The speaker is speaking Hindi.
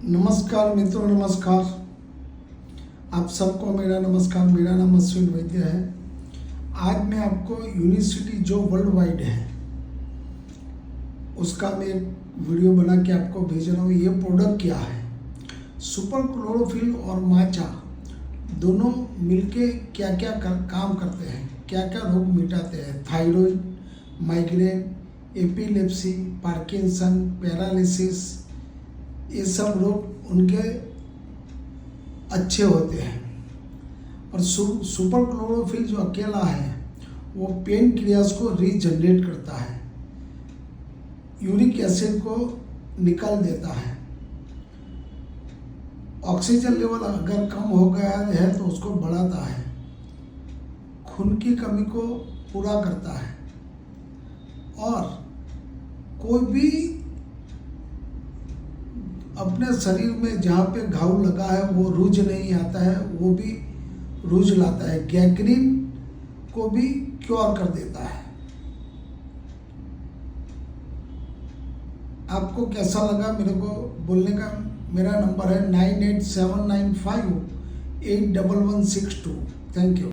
नमस्कार मित्रों, नमस्कार। आप सबको मेरा नमस्कार। मेरा नाम अश्विन वैद्य है। आज मैं आपको यूनिवर्सिटी जो वर्ल्ड वाइड है उसका मैं एक वीडियो बना के आपको भेज रहा हूँ। ये प्रोडक्ट क्या है? सुपर क्लोरोफिल और माचा दोनों मिलके क्या क्या काम करते हैं, क्या क्या रोग मिटाते हैं। Thyroid, migraine, epilepsy, Parkinson, paralysis, ये सब रोग उनके अच्छे होते हैं। और सुपर क्लोरोफिल जो अकेला है वो पेन क्रियाज को रीजनरेट करता है, यूरिक एसिड को निकाल देता है, ऑक्सीजन लेवल अगर कम हो गया है तो उसको बढ़ाता है, खून की कमी को पूरा करता है, और कोई भी अपने शरीर में जहाँ पे घाव लगा है वो रूज नहीं आता है, वो भी रूज लाता है। गैंग्रीन को भी क्योर कर देता है। आपको कैसा लगा मेरे को बोलने का? मेरा नंबर है 9879581162। Thank you.